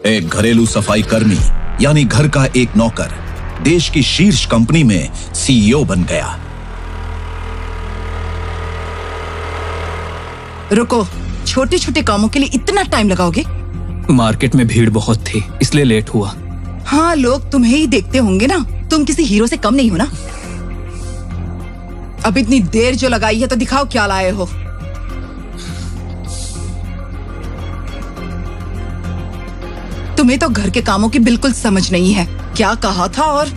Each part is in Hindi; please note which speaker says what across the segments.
Speaker 1: एक घरेलू सफाई कर्मी यानी घर का एक नौकर देश की शीर्ष कंपनी में सीईओ बन गया।
Speaker 2: रुको, छोटे छोटे कामों के लिए इतना टाइम लगाओगे?
Speaker 3: मार्केट में भीड़ बहुत थी इसलिए लेट हुआ।
Speaker 2: हाँ, लोग तुम्हें ही देखते होंगे ना, तुम किसी हीरो से कम नहीं हो ना। अब इतनी देर जो लगाई है तो दिखाओ क्या लाए हो। तुम्हें तो घर के कामों की बिल्कुल समझ नहीं है। क्या कहा था और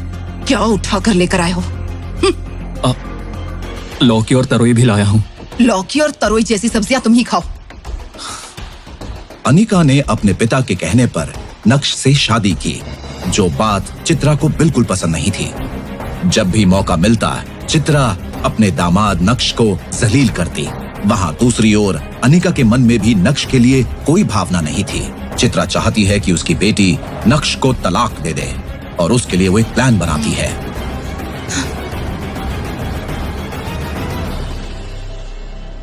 Speaker 2: क्या उठा कर लेकर आए हो।
Speaker 3: लौकी और तरोई भी लाया हूँ।
Speaker 2: लौकी और तरोई जैसी सब्जियां तुम ही खाओ।
Speaker 1: अनिका ने अपने पिता के कहने पर नक्श से शादी की, जो बात चित्रा को बिल्कुल पसंद नहीं थी। जब भी मौका मिलता चित्रा अपने दामाद नक्श को जलील करती। वहाँ दूसरी ओर अनिका के मन में भी नक्श के लिए कोई भावना नहीं थी। चित्रा चाहती है कि उसकी बेटी नक्श को तलाक दे दे और उसके लिए वो एक प्लान बनाती है।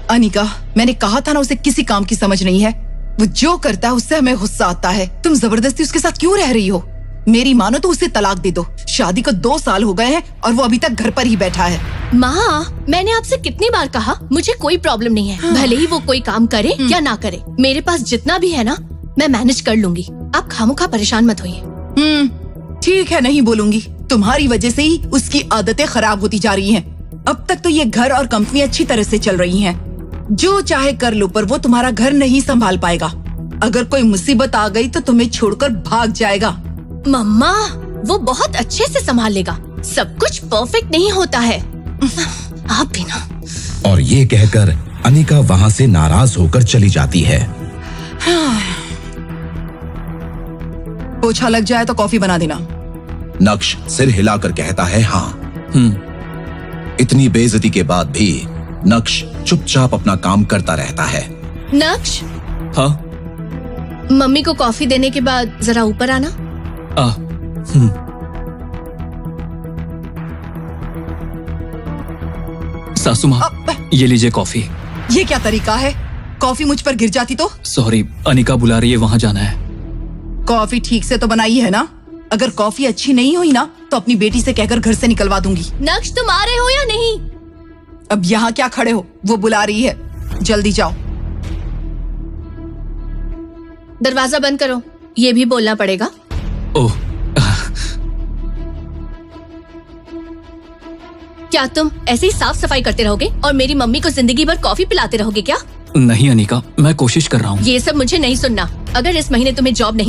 Speaker 2: अनिका, मैंने कहा था ना उसे किसी काम की समझ नहीं है। वो जो करता है उससे हमें गुस्सा आता है। तुम जबरदस्ती उसके साथ क्यों रह रही हो? मेरी मानो तो उसे तलाक दे दो। शादी को 2 साल हो गए हैं और वो अभी तक घर पर ही बैठा है।
Speaker 4: माँ, मैंने आपसे कितनी बार कहा मुझे कोई प्रॉब्लम नहीं है।
Speaker 2: हाँ।
Speaker 4: भले ही वो कोई काम करे या ना करे, मेरे पास जितना भी है ना मैं मैनेज कर लूंगी। आप खामोखा परेशान मत होइए।
Speaker 2: ठीक है, नहीं बोलूंगी। तुम्हारी वजह से ही उसकी आदतें खराब होती जा रही हैं। अब तक तो ये घर और कंपनी अच्छी तरह से चल रही हैं। जो चाहे कर लो, पर वो तुम्हारा घर नहीं संभाल पाएगा। अगर कोई मुसीबत आ गई तो तुम्हें छोड़कर भाग जाएगा।
Speaker 4: मम्मा, वो बहुत अच्छे से संभाल लेगा। सब कुछ परफेक्ट नहीं होता है। आप भी ना।
Speaker 1: और ये कहकर अनिका वहाँ से नाराज होकर चली जाती है।
Speaker 2: पोछा लग जाए तो कॉफी बना देना।
Speaker 1: नक्श सिर हिलाकर कहता है हाँ। इतनी बेइज्जती के बाद भी नक्श चुपचाप अपना काम करता रहता है।
Speaker 4: नक्श,
Speaker 3: हाँ?
Speaker 4: मम्मी को कॉफी देने के बाद जरा ऊपर आना।
Speaker 3: सासू माँ, ये लीजिए कॉफी।
Speaker 2: ये क्या तरीका है? कॉफी मुझ पर गिर जाती तो?
Speaker 3: सॉरी, अनिका बुला रही है, वहाँ जाना है।
Speaker 2: कॉफी ठीक से तो बनाई है ना? अगर कॉफी अच्छी नहीं हुई ना तो अपनी बेटी से कहकर घर से निकलवा दूंगी।
Speaker 4: नक्श, तुम आ रहे हो या नहीं?
Speaker 2: अब यहाँ क्या खड़े हो? वो बुला रही है, जल्दी जाओ।
Speaker 4: दरवाजा बंद करो, ये भी बोलना पड़ेगा।
Speaker 3: ओह,
Speaker 4: क्या तुम ऐसे ही साफ सफाई करते रहोगे और मेरी मम्मी को जिंदगी भर कॉफी पिलाते रहोगे क्या?
Speaker 3: नहीं अनिका, मैं कोशिश कर रहा हूँ।
Speaker 4: ये सब मुझे नहीं सुनना। अगर इस महीने तुम्हें जॉब नहीं